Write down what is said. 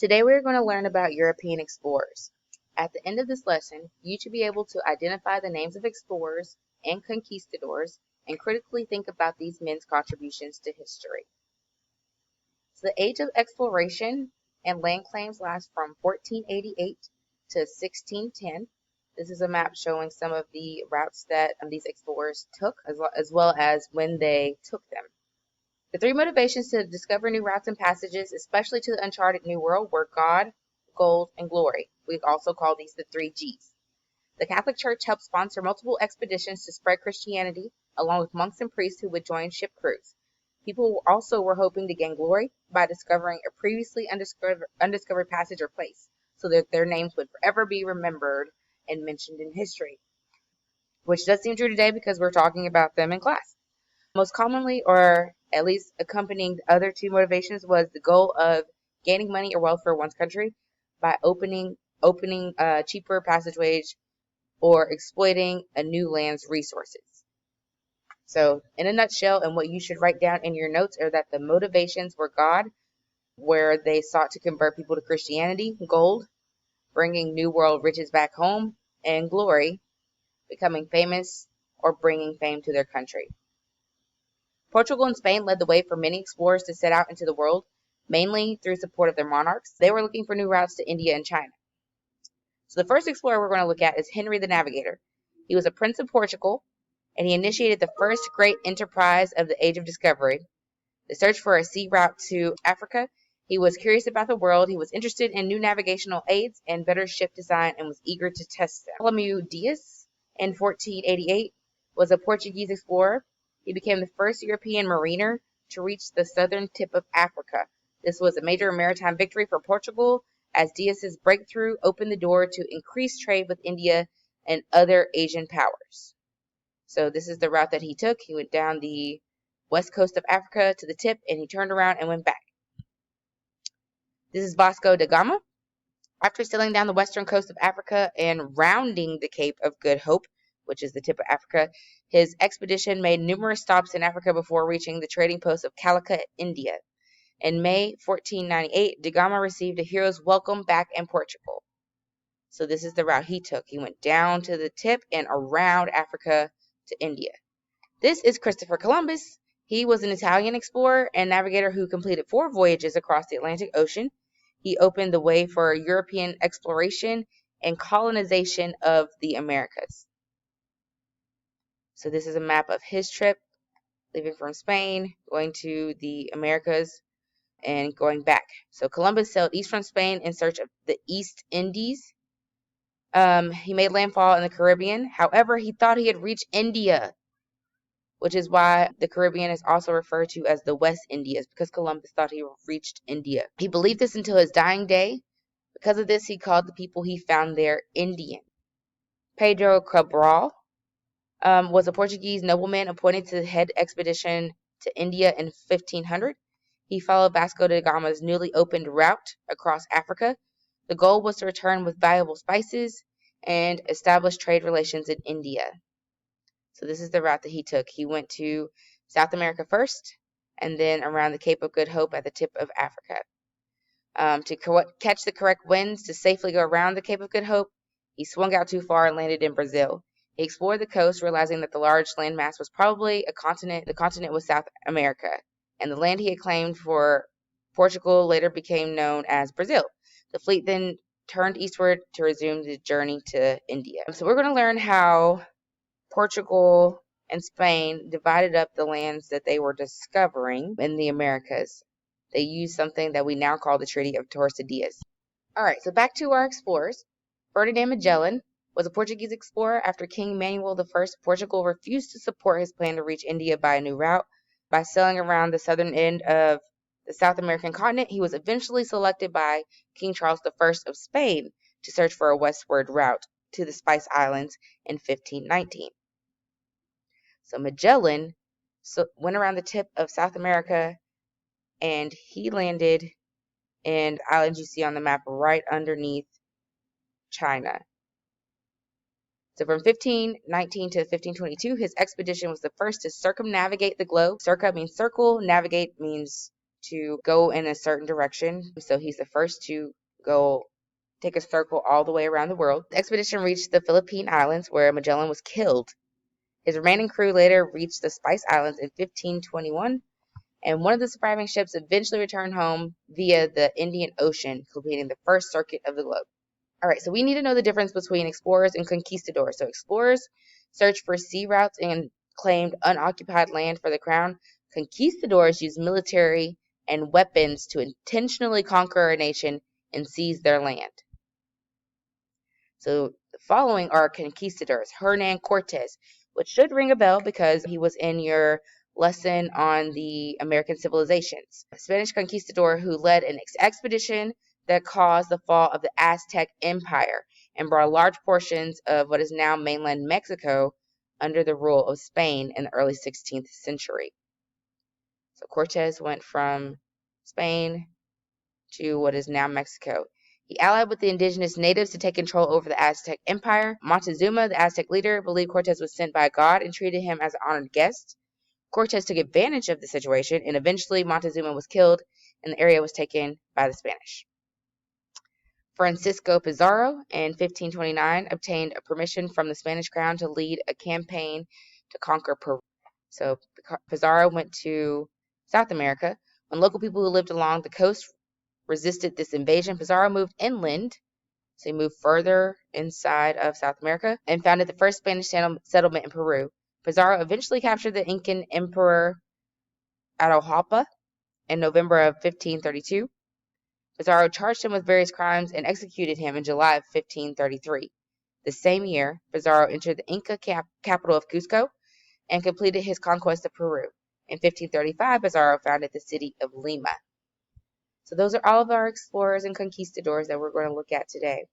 Today we are going to learn about European explorers. At the end of this lesson, you should be able to identify the names of explorers and conquistadors and critically think about these men's contributions to history. So the age of exploration and land claims lasts from 1488 to 1610. This is a map showing some of the routes that these explorers took, as well as when they took them. The three motivations to discover new routes and passages, especially to the uncharted New World, were God, gold, and glory. We also call these the three G's. The Catholic Church helped sponsor multiple expeditions to spread Christianity, along with monks and priests who would join ship crews. People also were hoping to gain glory by discovering a previously undiscovered passage or place, so that their names would forever be remembered and mentioned in history, which does seem true today because we're talking about them in class. Most commonly, or at least accompanying the other two motivations, was the goal of gaining money or wealth for one's country by opening cheaper passageways or exploiting a new land's resources. So, in a nutshell, and what you should write down in your notes are that the motivations were God, where they sought to convert people to Christianity; gold, bringing New World riches back home; and glory, becoming famous or bringing fame to their country. Portugal and Spain led the way for many explorers to set out into the world, mainly through support of their monarchs. They were looking for new routes to India and China. So the first explorer we're going to look at is Henry the Navigator. He was a prince of Portugal, and he initiated the first great enterprise of the Age of Discovery, the search for a sea route to Africa. He was curious about the world. He was interested in new navigational aids and better ship design and was eager to test them. Bartolomeu Dias, in 1488, was a Portuguese explorer. He became the first European mariner to reach the southern tip of Africa. This was a major maritime victory for Portugal, as Dias's breakthrough opened the door to increased trade with India and other Asian powers. So this is the route that he took. He went down the west coast of Africa to the tip, and he turned around and went back. This is Vasco da Gama. After sailing down the western coast of Africa and rounding the Cape of Good Hope, which is the tip of Africa, his expedition made numerous stops in Africa before reaching the trading post of Calicut, India. In May 1498, da Gama received a hero's welcome back in Portugal. So this is the route he took. He went down to the tip and around Africa to India. This is Christopher Columbus. He was an Italian explorer and navigator who completed 4 voyages across the Atlantic Ocean. He opened the way for European exploration and colonization of the Americas. So this is a map of his trip, leaving from Spain, going to the Americas, and going back. So Columbus sailed east from Spain in search of the East Indies. He made landfall in the Caribbean. However, he thought he had reached India, which is why the Caribbean is also referred to as the West Indies, because Columbus thought he reached India. He believed this until his dying day. Because of this, he called the people he found there Indian. Pedro Cabral was a Portuguese nobleman appointed to head expedition to India in 1500. He followed Vasco da Gama's newly opened route across Africa. The goal was to return with valuable spices and establish trade relations in India. So this is the route that he took. He went to South America first, and then around the Cape of Good Hope at the tip of Africa. To catch the correct winds to safely go around the Cape of Good Hope, he swung out too far and landed in Brazil. He explored the coast, realizing that the large landmass was probably a continent. The continent was South America, and the land he had claimed for Portugal later became known as Brazil. The fleet then turned eastward to resume the journey to India. So we're going to learn how Portugal and Spain divided up the lands that they were discovering in the Americas. They used something that we now call the Treaty of Tordesillas. All right, so back to our explorers. Ferdinand Magellan was a Portuguese explorer. After King Manuel I of Portugal refused to support his plan to reach India by a new route, by sailing around the southern end of the South American continent, he was eventually selected by King Charles I of Spain to search for a westward route to the Spice Islands in 1519. So Magellan went around the tip of South America, and he landed in the islands you see on the map right underneath China. So from 1519 to 1522, his expedition was the first to circumnavigate the globe. Circa means circle, navigate means to go in a certain direction. So he's the first to go take a circle all the way around the world. The expedition reached the Philippine Islands, where Magellan was killed. His remaining crew later reached the Spice Islands in 1521, and one of the surviving ships eventually returned home via the Indian Ocean, completing the first circuit of the globe. All right, so we need to know the difference between explorers and conquistadors. So explorers searched for sea routes and claimed unoccupied land for the crown. Conquistadors used military and weapons to intentionally conquer a nation and seize their land. So the following are conquistadors. Hernan Cortez, which should ring a bell because he was in your lesson on the American civilizations. A Spanish conquistador who led an expedition that caused the fall of the Aztec Empire and brought large portions of what is now mainland Mexico under the rule of Spain in the early 16th century. So Cortez went from Spain to what is now Mexico. He allied with the indigenous natives to take control over the Aztec Empire. Montezuma, the Aztec leader, believed Cortez was sent by God and treated him as an honored guest. Cortez took advantage of the situation, and eventually Montezuma was killed, and the area was taken by the Spanish. Francisco Pizarro, in 1529, obtained a permission from the Spanish crown to lead a campaign to conquer Peru. So Pizarro went to South America. When local people who lived along the coast resisted this invasion, Pizarro moved inland, so he moved further inside of South America, and founded the first Spanish settlement in Peru. Pizarro eventually captured the Incan Emperor Atahualpa in November of 1532. Pizarro charged him with various crimes and executed him in July of 1533. The same year, Pizarro entered the Inca capital of Cusco and completed his conquest of Peru. In 1535, Pizarro founded the city of Lima. So those are all of our explorers and conquistadors that we're going to look at today.